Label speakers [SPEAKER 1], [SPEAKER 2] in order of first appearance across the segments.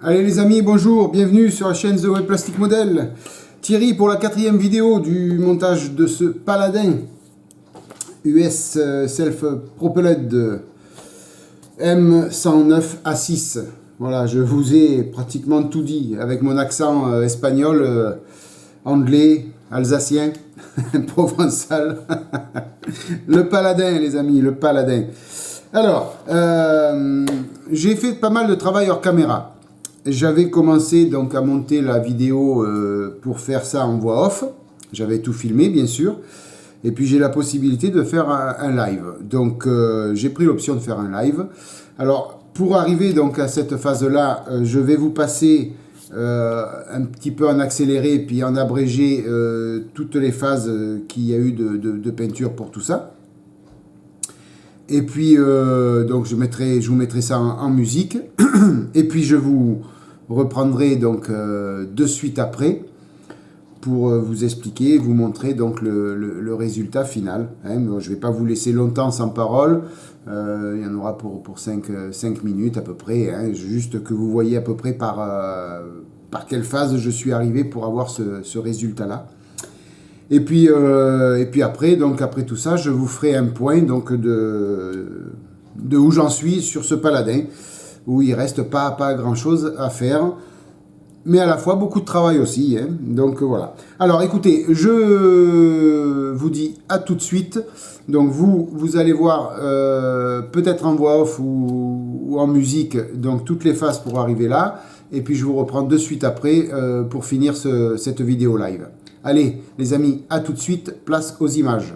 [SPEAKER 1] Allez les amis, bonjour, bienvenue sur la chaîne The Web Plastic Model. Thierry pour la 4e vidéo du montage de ce Paladin US Self-Propelled M109A6. Voilà, je vous ai pratiquement tout dit avec mon accent espagnol, anglais, alsacien, provençal. Le Paladin les amis, le Paladin. Alors, j'ai fait pas mal de travail hors caméra. J'avais commencé donc à monter la vidéo pour faire ça en voix off. J'avais tout filmé bien sûr. Et puis j'ai la possibilité de faire un live. Donc j'ai pris l'option de faire un live. Alors pour arriver donc à cette phase-là, je vais vous passer un petit peu en accéléré puis en abrégé toutes les phases qu'il y a eu de peinture pour tout ça. Et puis, donc je vous mettrai ça en musique. Et puis, je vous reprendrai donc de suite après pour vous expliquer, vous montrer donc le résultat final. Hein. Je ne vais pas vous laisser longtemps sans parole. Il y en aura pour 5 minutes à peu près. Hein. Juste que vous voyez à peu près par quelle phase je suis arrivé pour avoir ce résultat-là. Et puis après, donc après tout ça, je vous ferai un point donc de où j'en suis sur ce Paladin, où il reste pas grand chose à faire, mais à la fois beaucoup de travail aussi. Hein. Donc voilà. Alors écoutez, je vous dis à tout de suite. Donc vous allez voir peut-être en voix off ou en musique, donc toutes les phases pour arriver là. Et puis je vous reprends de suite après pour finir cette vidéo live. Allez, les amis, à tout de suite, place aux images.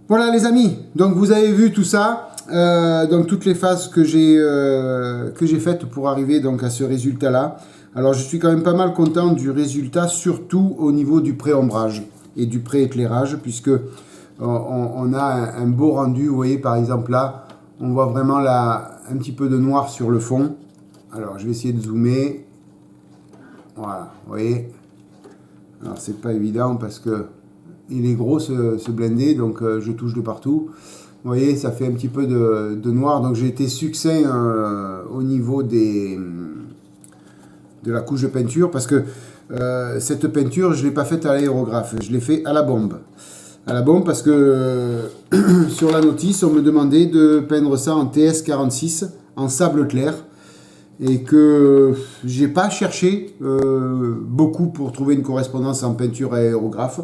[SPEAKER 1] Voilà les amis, donc vous avez vu tout ça, donc toutes les phases que j'ai faites pour arriver donc à ce résultat là. Alors je suis quand même pas mal content du résultat, surtout au niveau du pré-ombrage et du pré-éclairage, puisque on a un beau rendu. Vous voyez par exemple là, on voit vraiment là un petit peu de noir sur le fond. Alors je vais essayer de zoomer, voilà, vous voyez. Alors c'est pas évident parce que il est gros ce blendé, donc je touche de partout. Vous voyez, ça fait un petit peu de noir, donc j'ai été succinct au niveau de la couche de peinture, parce que cette peinture, je ne l'ai pas faite à l'aérographe, je l'ai fait à la bombe. À la bombe parce que sur la notice, on me demandait de peindre ça en TS46, en sable clair, et que j'ai pas cherché beaucoup pour trouver une correspondance en peinture à aérographe.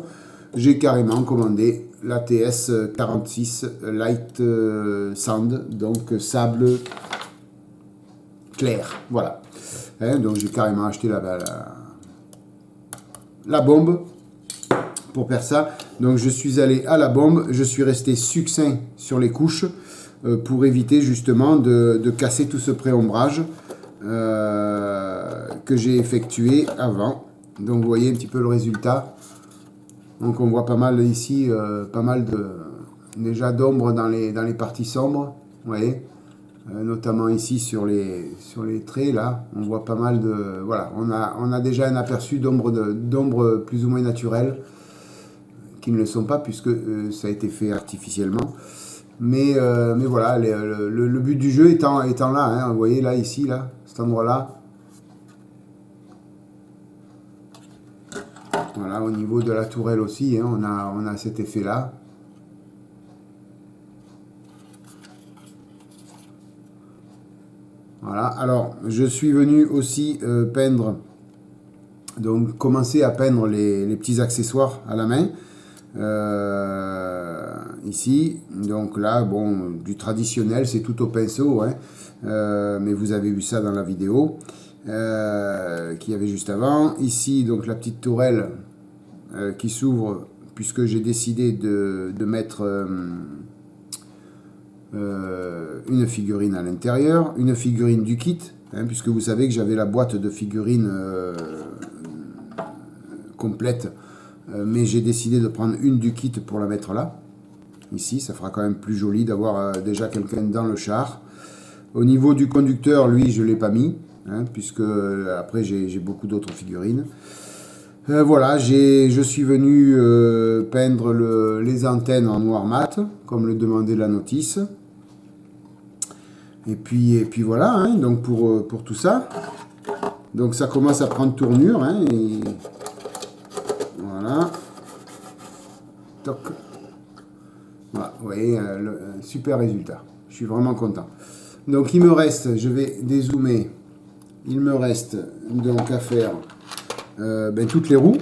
[SPEAKER 1] J'ai carrément commandé la TS46 Light Sand, donc sable clair, voilà. Hein, donc j'ai carrément acheté la bombe pour faire ça. Donc je suis allé à la bombe, je suis resté succinct sur les couches pour éviter justement de casser tout ce pré-ombrage que j'ai effectué avant. Donc vous voyez un petit peu le résultat. Donc on voit pas mal ici, pas mal déjà d'ombre dans les parties sombres, vous voyez, notamment ici sur les traits là, on voit pas mal de, voilà, on a déjà un aperçu d'ombre plus ou moins naturelles, qui ne le sont pas puisque ça a été fait artificiellement, mais voilà, le but du jeu étant là, hein, vous voyez là, ici, là, cet endroit là. Voilà, au niveau de la tourelle aussi, hein, on a cet effet-là. Voilà, alors je suis venu aussi peindre, donc commencer à peindre les petits accessoires à la main. Ici, donc là, bon, du traditionnel, c'est tout au pinceau, hein, mais vous avez vu ça dans la vidéo. Qu'il y avait juste avant. Ici, donc la petite tourelle qui s'ouvre, puisque j'ai décidé de mettre une figurine à l'intérieur, une figurine du kit, hein, puisque vous savez que j'avais la boîte de figurines complète, mais j'ai décidé de prendre une du kit pour la mettre là. Ici, ça fera quand même plus joli d'avoir déjà quelqu'un dans le char. Au niveau du conducteur, lui, je ne l'ai pas mis. Hein, puisque après j'ai beaucoup d'autres figurines. Voilà, je suis venu peindre les antennes en noir mat, comme le demandait la notice. Et puis voilà, hein, donc pour tout ça. Donc ça commence à prendre tournure. Hein, et voilà. Toc. Voilà, vous voyez, un super résultat. Je suis vraiment content. Donc il me reste, je vais dézoomer. Il me reste donc à faire toutes les roues.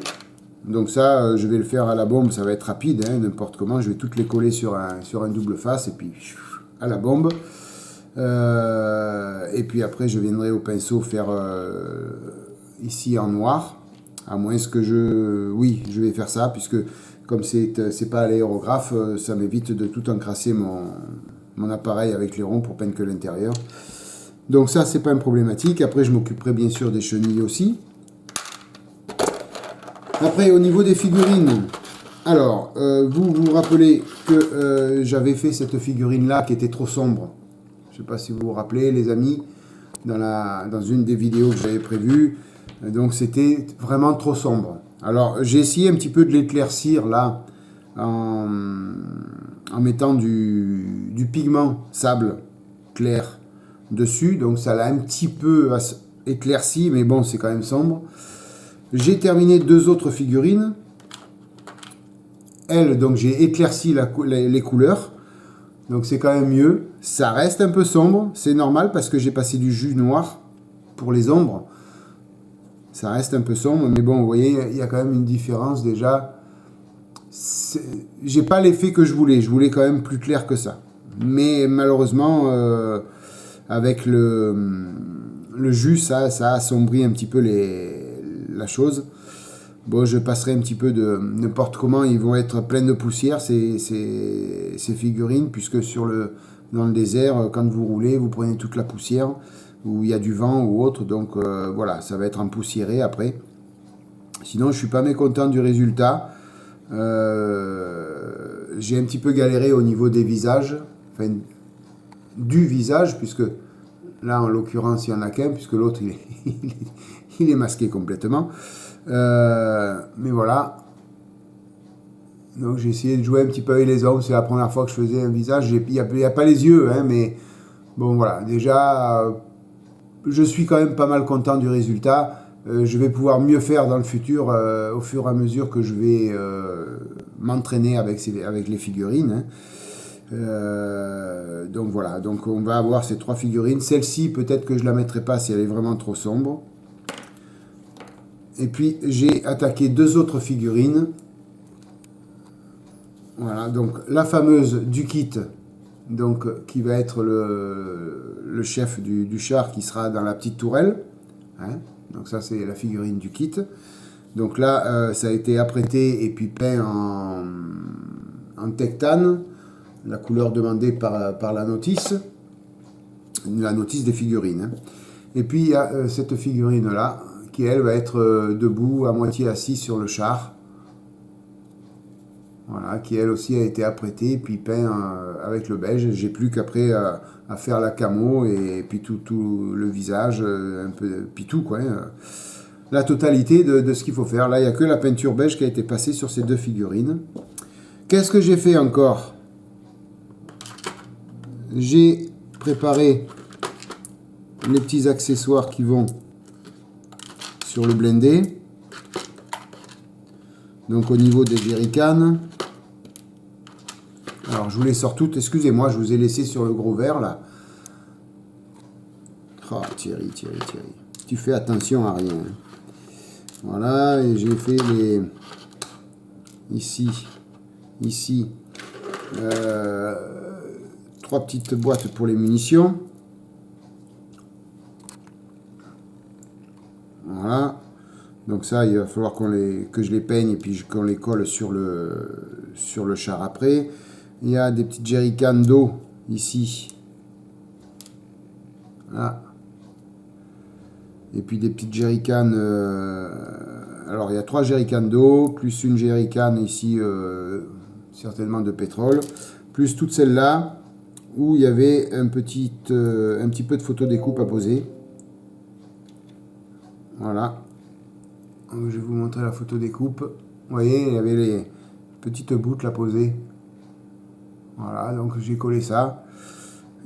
[SPEAKER 1] Donc ça, je vais le faire à la bombe, ça va être rapide, hein, n'importe comment. Je vais toutes les coller sur un double face et puis à la bombe. Et puis après, je viendrai au pinceau faire ici en noir. À moins que oui, je vais faire ça, puisque comme c'est pas à l'aérographe, ça m'évite de tout encrasser mon appareil avec les ronds pour peindre que l'intérieur. Donc ça, c'est pas une problématique. Après, je m'occuperai bien sûr des chenilles aussi. Après, au niveau des figurines, alors, vous vous rappelez que j'avais fait cette figurine-là qui était trop sombre. Je ne sais pas si vous vous rappelez, les amis, dans une des vidéos que j'avais prévues. Donc, c'était vraiment trop sombre. Alors, j'ai essayé un petit peu de l'éclaircir, là, en mettant du pigment sable clair dessus, donc ça l'a un petit peu éclairci, mais bon, c'est quand même sombre. J'ai terminé deux autres figurines. Elles, donc j'ai éclairci les couleurs, donc c'est quand même mieux. Ça reste un peu sombre, c'est normal parce que j'ai passé du jus noir pour les ombres. Ça reste un peu sombre, mais bon, vous voyez, il y a quand même une différence déjà. J'ai pas l'effet que je voulais quand même plus clair que ça. Mais malheureusement, avec le jus, ça assombrit un petit peu la chose. Bon, je passerai un petit peu de n'importe comment, ils vont être pleins de poussière ces figurines, puisque dans le désert, quand vous roulez, vous prenez toute la poussière, où il y a du vent ou autre, donc voilà, ça va être empoussiéré après. Sinon, je suis pas mécontent du résultat. J'ai un petit peu galéré au niveau des visages, enfin du visage, puisque là en l'occurrence il n'y en a qu'un, puisque l'autre il est masqué complètement. Mais voilà. Donc j'ai essayé de jouer un petit peu avec les hommes, c'est la première fois que je faisais un visage. Il n'y a pas les yeux, hein, mais bon voilà, déjà je suis quand même pas mal content du résultat. Je vais pouvoir mieux faire dans le futur au fur et à mesure que je vais m'entraîner avec les figurines. Hein. Donc voilà, donc on va avoir ces 3 figurines. Celle-ci, peut-être que je la mettrai pas si elle est vraiment trop sombre. Et puis j'ai attaqué 2 autres figurines. Voilà, donc la fameuse du kit, donc qui va être le chef du char qui sera dans la petite tourelle. Hein. Donc ça c'est la figurine du kit. Donc là ça a été apprêté et puis peint en tectane, la couleur demandée par la notice des figurines. Hein. Et puis il y a cette figurine là qui elle va être debout, à moitié assise sur le char. Voilà, qui elle aussi a été apprêtée, puis peint avec le beige. J'ai plus qu'après à faire la camo et puis tout le visage, un peu, puis tout quoi. Hein. La totalité de ce qu'il faut faire. Là, il n'y a que la peinture beige qui a été passée sur ces 2 figurines. Qu'est-ce que j'ai fait encore? J'ai préparé les petits accessoires qui vont sur le blindé. Donc au niveau des jerrycans. Alors je vous les sors toutes, excusez-moi, je vous ai laissé sur le gros verre là. Oh Thierry, tu fais attention à rien. Voilà, et j'ai fait les... Ici, 3 petites boîtes pour les munitions. Voilà. Donc ça, il va falloir que je les peigne et puis qu'on les colle sur le char après. Il y a des petites jerrycans d'eau ici. Là. Et puis des petites jerrycans. Alors il y a 3 jerrycans d'eau, plus une jerrycan ici, certainement de pétrole, plus toutes celles-là où il y avait un petit peu de photo découpe à poser. Voilà. Je vais vous montrer la photo découpe. Vous voyez, il y avait les petites boucles à poser. Voilà, donc j'ai collé ça.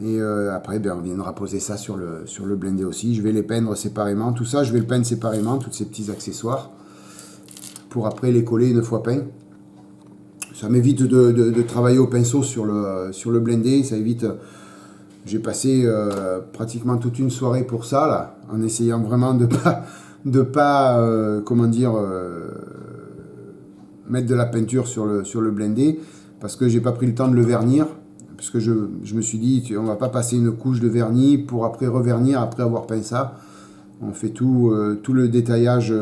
[SPEAKER 1] Et après, on viendra poser ça sur le blindé aussi. Je vais les peindre séparément. Tout ça, je vais le peindre séparément, tous ces petits accessoires, pour après les coller une fois peints. Ça m'évite de travailler au pinceau sur le blindé. Ça évite... J'ai passé pratiquement toute une soirée pour ça, là, en essayant vraiment de pas comment dire, mettre de la peinture sur le blindé, parce que j'ai pas pris le temps de le vernir, parce que je me suis dit, on va pas passer une couche de vernis pour après revernir après avoir peint ça. On fait tout le détaillage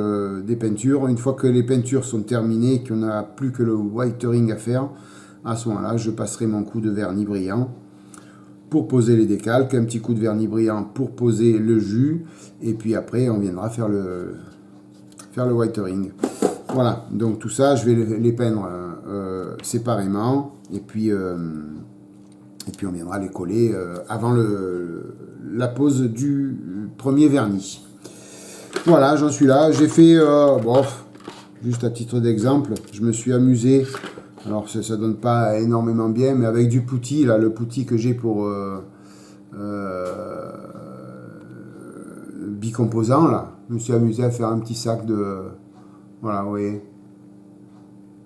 [SPEAKER 1] des peintures. Une fois que les peintures sont terminées, qu'on n'a plus que le whitering à faire, à ce moment-là, je passerai mon coup de vernis brillant pour poser les décalques, un petit coup de vernis brillant pour poser le jus, et puis après on viendra faire le whitering. Voilà, donc tout ça je vais les peindre séparément, et puis on viendra les coller avant la pose du premier vernis. Voilà, j'en suis là, j'ai fait, juste à titre d'exemple, je me suis amusé. Alors ça donne pas énormément bien, mais avec du putty, là, le putty que j'ai pour bicomposant, là, je me suis amusé à faire un petit sac de... Voilà, vous voyez,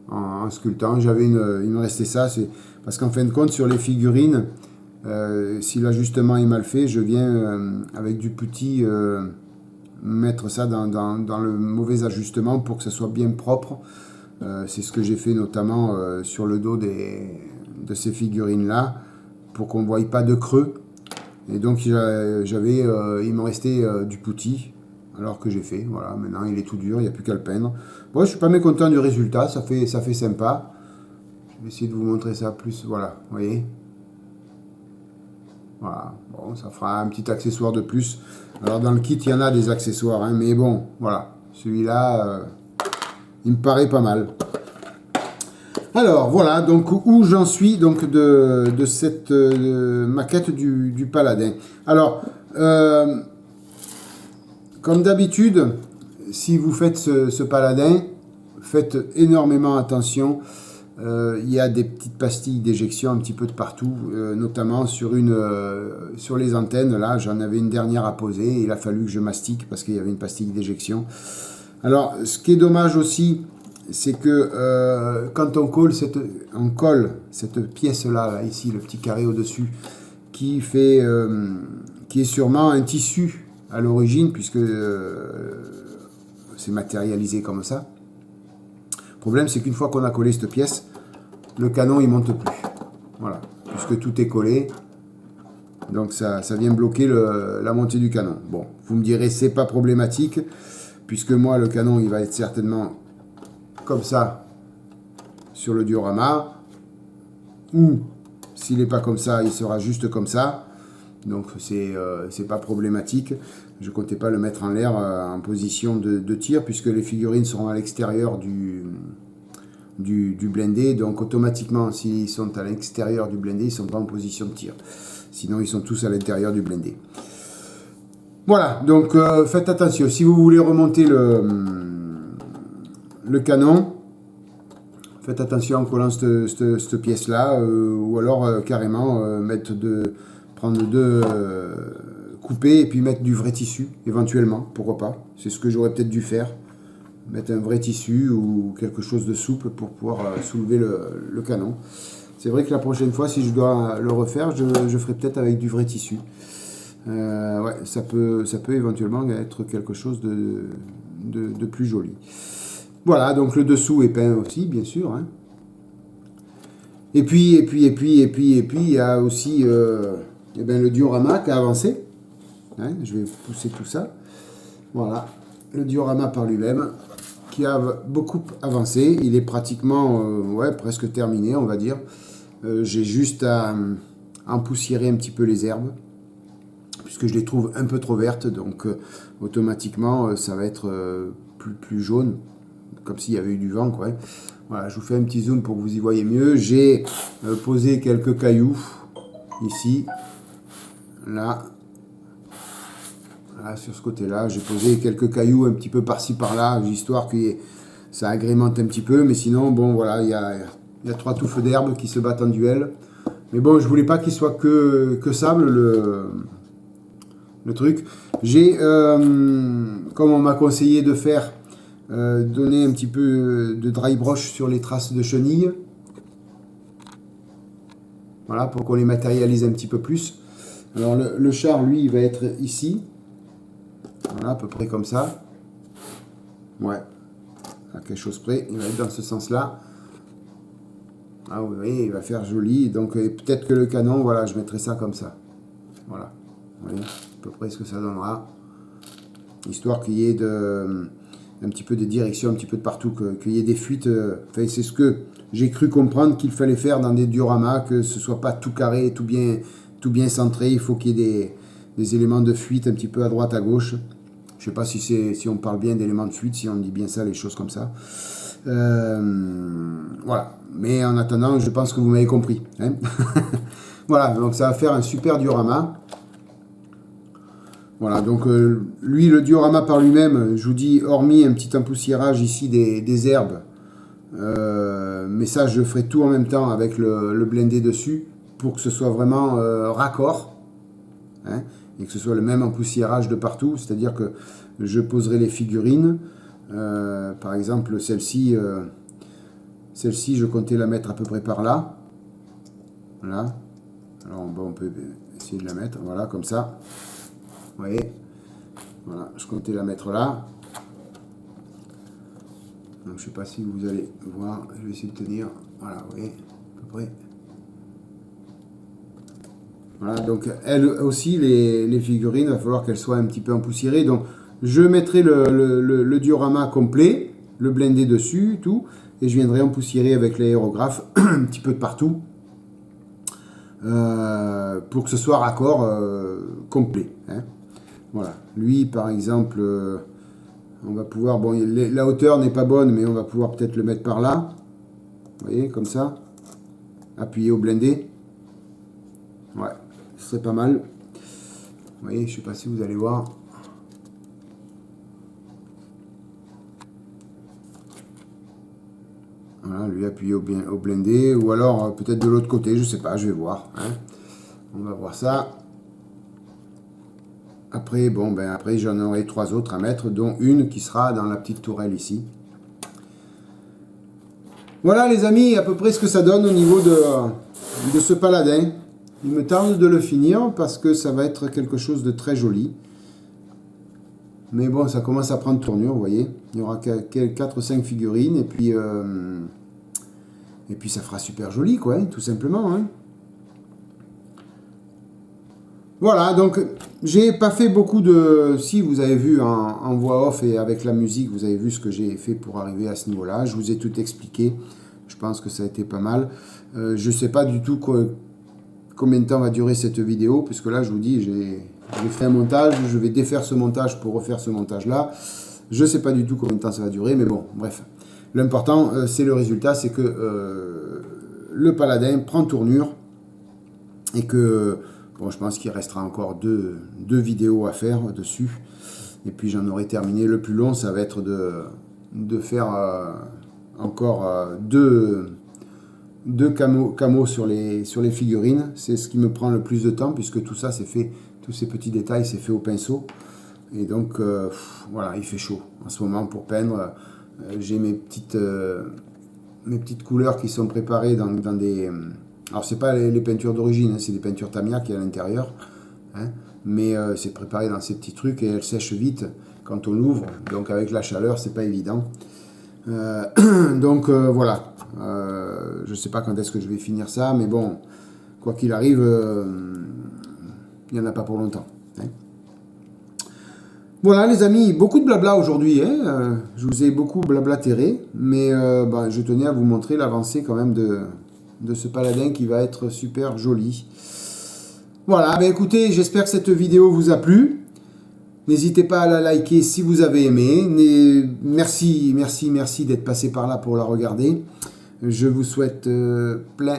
[SPEAKER 1] en sculptant. Il me restait ça, c'est parce qu'en fin de compte, sur les figurines, si l'ajustement est mal fait, je viens avec du putty mettre ça dans le mauvais ajustement pour que ça soit bien propre. C'est ce que j'ai fait notamment sur le dos de ces figurines là, pour qu'on ne voie pas de creux. Et donc il me restait du putty alors que j'ai fait. Voilà, maintenant il est tout dur, il n'y a plus qu'à le peindre. Bon, je suis pas mécontent du résultat, ça fait sympa. Je vais essayer de vous montrer ça plus, voilà, vous voyez. Voilà, bon, ça fera un petit accessoire de plus. Alors dans le kit, il y en a des accessoires, hein, mais bon, voilà, celui-là, il me paraît pas mal. Alors voilà, donc où j'en suis donc de cette maquette du paladin. Alors, comme d'habitude, si vous faites ce paladin, faites énormément attention. Il y a des petites pastilles d'éjection un petit peu de partout, notamment sur les antennes. Là, j'en avais une dernière à poser et il a fallu que je mastique parce qu'il y avait une pastille d'éjection. Alors, ce qui est dommage aussi, c'est que quand on colle cette pièce-là, là, ici, le petit carré au-dessus, qui est sûrement un tissu à l'origine, puisque c'est matérialisé comme ça. Le problème, c'est qu'une fois qu'on a collé cette pièce, le canon, il monte plus. Voilà, puisque tout est collé. Donc ça vient bloquer la montée du canon. Bon, vous me direz, c'est pas problématique, puisque moi, le canon, il va être certainement comme ça sur le diorama, ou s'il n'est pas comme ça, il sera juste comme ça. Donc c'est pas problématique. Je comptais pas le mettre en l'air en position de tir, puisque les figurines seront à l'extérieur du blindé. Donc automatiquement, s'ils sont à l'extérieur du blindé, ils ne sont pas en position de tir. Sinon, ils sont tous à l'intérieur du blindé. Voilà, donc faites attention. Si vous voulez remonter le canon, faites attention en collant cette pièce-là, ou alors carrément prendre deux coupés et puis mettre du vrai tissu, éventuellement, pourquoi pas. C'est ce que j'aurais peut-être dû faire. Mettre un vrai tissu ou quelque chose de souple pour pouvoir soulever le canon. C'est vrai que la prochaine fois, si je dois le refaire, je ferai peut-être avec du vrai tissu. Ouais, ça peut éventuellement être quelque chose de plus joli. Voilà, donc le dessous est peint aussi, bien sûr. Hein. Et puis, il y a aussi le diorama qui a avancé. Hein, je vais pousser tout ça. Voilà, le diorama par lui-même, qui a beaucoup avancé. Il est pratiquement, presque terminé, on va dire. J'ai juste à empoussiérer un petit peu les herbes, puisque je les trouve un peu trop vertes, donc automatiquement, ça va être plus jaune, comme s'il y avait eu du vent, quoi. Voilà, je vous fais un petit zoom pour que vous y voyez mieux. J'ai posé quelques cailloux, ici, là, sur ce côté-là, j'ai posé quelques cailloux un petit peu par-ci par-là, histoire que ça agrémente un petit peu, mais sinon, bon, voilà, il y a 3 touffes d'herbe qui se battent en duel. Mais bon, je voulais pas qu'il soit que sable, le truc. J'ai, comme on m'a conseillé de faire, donné un petit peu de dry brush sur les traces de chenilles. Voilà, pour qu'on les matérialise un petit peu plus. Alors, le char, lui, il va être ici. Voilà, à peu près comme ça. Ouais, à quelque chose près. Il va être dans ce sens-là. Ah oui, voyez, il va faire joli. Donc peut-être que le canon, voilà, je mettrai ça comme ça. Voilà. Vous voyez, à peu près ce que ça donnera. Histoire qu'il y ait un petit peu de direction, un petit peu de partout, qu'il y ait des fuites. Enfin, c'est ce que j'ai cru comprendre qu'il fallait faire dans des dioramas, que ce soit pas tout carré, tout bien centré. Il faut qu'il y ait des éléments de fuite un petit peu à droite, à gauche. Je sais pas si on parle bien d'éléments de fuite, si on dit bien ça, les choses comme ça. Voilà. Mais en attendant, je pense que vous m'avez compris. Hein. Voilà, donc ça va faire un super diorama. Voilà, donc lui, le diorama par lui-même, je vous dis, hormis un petit empoussiérage ici des herbes, mais ça, je ferai tout en même temps avec le blindé dessus pour que ce soit vraiment raccord. Hein, et que ce soit le même empoussiérage de partout, c'est-à-dire que je poserai les figurines. Par exemple, celle-ci, je comptais la mettre à peu près par là. Voilà. Alors, bon, on peut essayer de la mettre, voilà, comme ça. Vous voyez, voilà, je comptais la mettre là. Donc, je ne sais pas si vous allez voir, je vais essayer de tenir. Voilà, vous voyez, à peu près. Voilà, donc elles aussi, les figurines, il va falloir qu'elles soient un petit peu empoussiérées. Donc, Je mettrai le diorama complet, le blindé dessus, tout, et je viendrai empoussiérer avec l'aérographe un petit peu de partout pour que ce soit raccord complet. Hein. Voilà. Lui, par exemple, on va pouvoir... Bon, la hauteur n'est pas bonne, mais on va pouvoir peut-être le mettre par là. Vous voyez, comme ça. Appuyer au blindé. Ouais, ce serait pas mal. Vous voyez, je sais pas si vous allez voir. Voilà, lui appuyer au blindé, ou alors peut-être de l'autre côté, je sais pas, je vais voir. Hein. On va voir ça. Après, bon, ben après j'en aurai 3 autres à mettre, dont une qui sera dans la petite tourelle ici. Voilà les amis, à peu près ce que ça donne au niveau de ce paladin. Il me tarde de le finir parce que ça va être quelque chose de très joli. Mais bon, ça commence à prendre tournure, vous voyez. Il y aura 4 ou 5 figurines et puis ça fera super joli, quoi, hein, tout simplement. Hein. Voilà, donc j'ai pas fait beaucoup de... Si, vous avez vu en voix off et avec la musique, vous avez vu ce que j'ai fait pour arriver à ce niveau-là. Je vous ai tout expliqué. Je pense que ça a été pas mal. Je sais pas du tout combien de temps va durer cette vidéo, puisque là, je vous dis, j'ai fait un montage. Je vais défaire ce montage pour refaire ce montage-là. Je sais pas du tout combien de temps ça va durer, mais bon, bref. L'important, c'est le résultat, c'est que le paladin prend tournure et que... Bon, je pense qu'il restera encore deux vidéos à faire dessus. Et puis j'en aurai terminé. Le plus long, ça va être de faire encore deux camos sur les figurines. C'est ce qui me prend le plus de temps, puisque tout ça, c'est fait, tous ces petits détails, c'est fait au pinceau. Et donc, voilà, il fait chaud en ce moment pour peindre. J'ai mes petites couleurs qui sont préparées dans des... Alors, c'est pas les peintures d'origine, hein, c'est des peintures Tamiya qui est à l'intérieur. Hein, mais c'est préparé dans ces petits trucs et elles sèchent vite quand on l'ouvre. Donc, avec la chaleur, c'est pas évident. Donc, voilà. Je sais pas quand est-ce que je vais finir ça, mais bon, quoi qu'il arrive, il n'y en a pas pour longtemps. Hein. Voilà les amis, beaucoup de blabla aujourd'hui, hein, je vous ai beaucoup blablatéré, mais je tenais à vous montrer l'avancée quand même de ce paladin qui va être super joli. Voilà, écoutez, j'espère que cette vidéo vous a plu. N'hésitez pas à la liker si vous avez aimé. Merci d'être passé par là pour la regarder. Je vous souhaite plein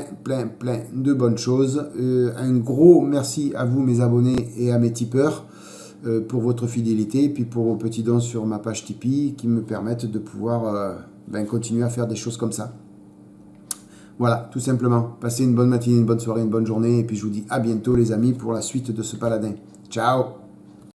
[SPEAKER 1] de bonnes choses. Un gros merci à vous mes abonnés et à mes tipeurs pour votre fidélité et puis pour vos petits dons sur ma page Tipeee qui me permettent de pouvoir continuer à faire des choses comme ça. Voilà, tout simplement. Passez une bonne matinée, une bonne soirée, une bonne journée et puis je vous dis à bientôt les amis pour la suite de ce paladin. Ciao!